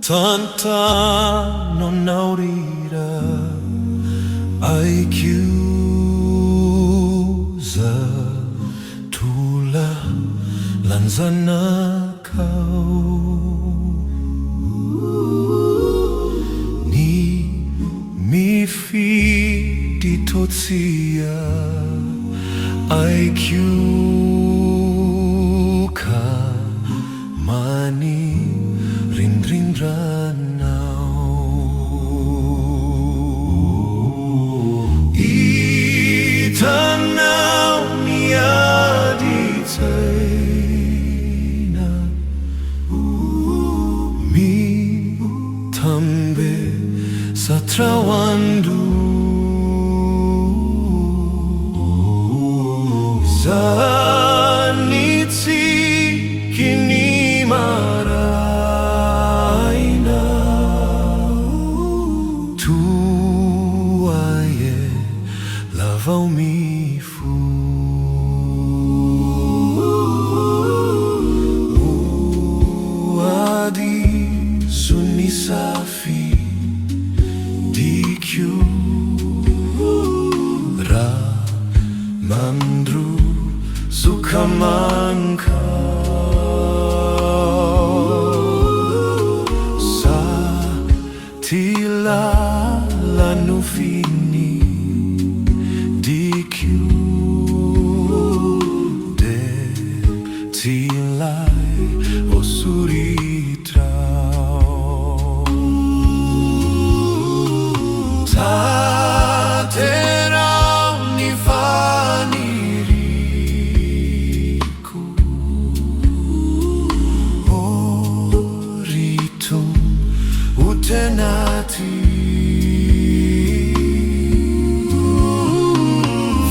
tantanonao hira ay kiuza tula lanzanakao ni mifiti totsia ay kiuka mani rinrinranao itanao niaditaina mi tambe satrawandu zanitsi kinimara vão me adi suni safi dikyu ra mandru sukamanka sa tila lanufini tilai osuritrao taterao ni faniriku oritum utenati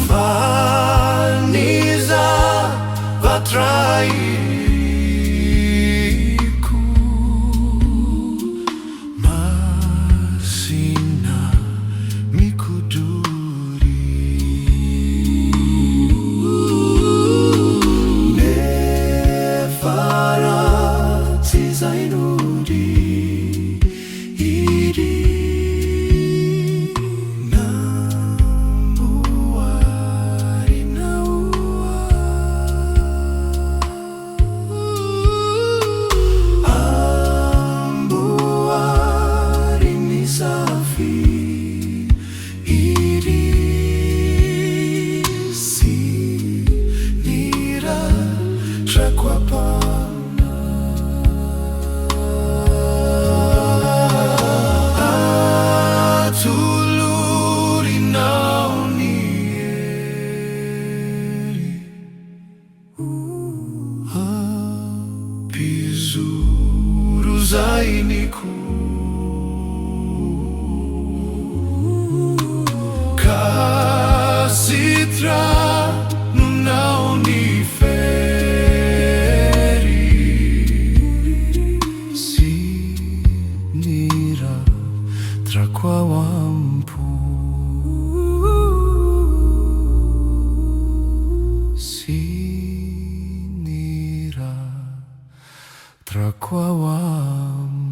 faniza vatraiku masina mikuduri nefarati zainudi iri zainiku kasitra nunao ni feri sinira trakwawampu sinira trakwawampu